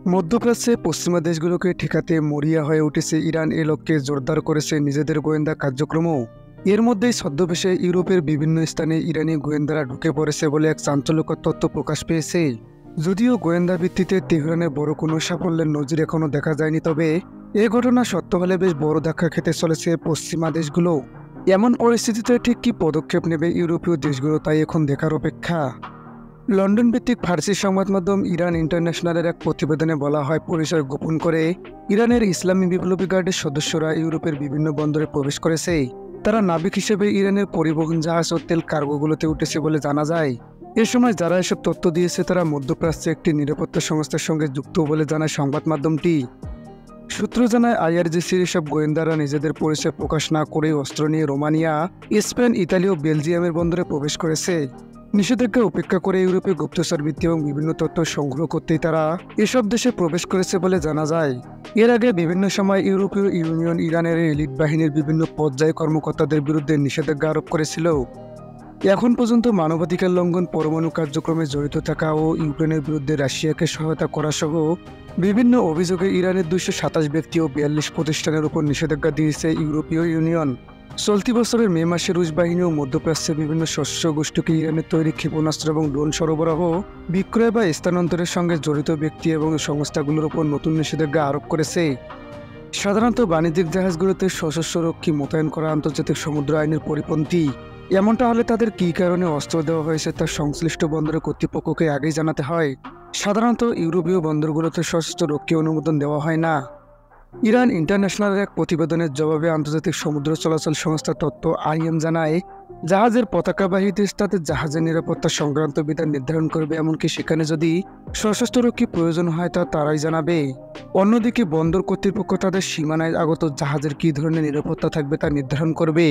মধ্যপ্রাচ্যে পশ্চিমা দেশগুলোকে ঠেকাতে মরিয়া হয়ে উঠেছে ইরান। এ লক্ষ্যে জোরদার করেছে নিজেদের গোয়েন্দা কার্যক্রমও। এর মধ্যেই ছদ্মবেশে ইউরোপের বিভিন্ন স্থানে ইরানি গোয়েন্দারা ঢুকে পড়েছে বলে এক চাঞ্চল্যকর তথ্য প্রকাশ পেয়েছে। যদিও গোয়েন্দা ভিত্তিতে তেহরানে বড় কোনো সাফল্যের নজির এখনও দেখা যায়নি, তবে এ ঘটনা সত্য হলে বেশ বড় ধাক্কা খেতে চলেছে পশ্চিমা দেশগুলো। এমন পরিস্থিতিতে ঠিক কী পদক্ষেপ নেবে ইউরোপীয় দেশগুলো, তাই এখন দেখার অপেক্ষা। লন্ডন ভিত্তিক ফার্সি সংবাদ মাধ্যম ইরান ইন্টারন্যাশনালের এক প্রতিবেদনে বলা হয়, পরিচয় গোপন করে ইরানের ইসলামী বিপ্লবী গার্ডের সদস্যরা ইউরোপের বিভিন্ন বন্দরে প্রবেশ করেছে। তারা নাবিক হিসেবে ইরানের পরিবহন জাহাজ ও তেল কার্গোগুলোতে উঠেছে বলে জানা যায়। এ সময় যারা এসব তথ্য দিয়েছে তারা মধ্যপ্রাচ্যে একটি নিরাপত্তা সংস্থার সঙ্গে যুক্ত বলে জানায় সংবাদ মাধ্যমটি। সূত্র জানায়, আইআরজিসির এসব গোয়েন্দারা নিজেদের পরিচয় প্রকাশ না করেই অস্ত্র নিয়ে রোমানিয়া, স্পেন, ইতালি ও বেলজিয়ামের বন্দরে প্রবেশ করেছে। নিষেধাজ্ঞা উপেক্ষা করে ইউরোপে গুপ্তচর বৃত্তি এবং বিভিন্ন তথ্য সংগ্রহ করতেই তারা এসব দেশে প্রবেশ করেছে বলে জানা যায়। এর আগে বিভিন্ন সময় ইউরোপীয় ইউনিয়ন ইরানের এলিট বাহিনীর বিভিন্ন পর্যায়ে কর্মকর্তাদের বিরুদ্ধে নিষেধাজ্ঞা আরোপ করেছিল। এখন পর্যন্ত মানবাধিকার লঙ্ঘন, পরমাণু কার্যক্রমে জড়িত থাকা ও ইউক্রেনের বিরুদ্ধে রাশিয়াকে সহায়তা করা সহ বিভিন্ন অভিযোগে ইরানের 227 ব্যক্তি ও 42 প্রতিষ্ঠানের উপর নিষেধাজ্ঞা দিয়েছে ইউরোপীয় ইউনিয়ন। চলতি বছরের মে মাসে রুশ বাহিনী ও মধ্যপ্রাচ্যে বিভিন্ন শস্য গোষ্ঠীকে ইরানের তৈরি ক্ষেপণাস্ত্র এবং ড্রোন সরবরাহ, বিক্রয় বা স্থানান্তরের সঙ্গে জড়িত ব্যক্তি এবং সংস্থাগুলোর উপর নতুন নিষেধাজ্ঞা আরোপ করেছে। সাধারণত বাণিজ্যিক জাহাজগুলোতে সশস্ত্ররক্ষী মোতায়েন করা আন্তর্জাতিক সমুদ্র আইনের পরিপন্থী। এমনটা হলে তাদের কী কারণে অস্ত্র দেওয়া হয়েছে তা সংশ্লিষ্ট বন্দরের কর্তৃপক্ষকে আগেই জানাতে হয়। সাধারণত ইউরোপীয় বন্দরগুলোতে সশস্ত্র রক্ষী অনুমোদন দেওয়া হয় না। ইরান ইন্টারন্যাশনালের এক প্রতিবেদনের জবাবে আন্তর্জাতিক সমুদ্র চলাচল সংস্থা তথ্য আইএম জানায়, জাহাজের পতাকাবাহী দেশ তাদের জাহাজের নিরাপত্তা সংক্রান্ত বিধান নির্ধারণ করবে, এমনকি সেখানে যদি সশস্ত্ররক্ষী প্রয়োজন হয় তা তারাই জানাবে। অন্যদিকে বন্দর কর্তৃপক্ষ তাদের সীমানায় আগত জাহাজের কী ধরনের নিরাপত্তা থাকবে তা নির্ধারণ করবে।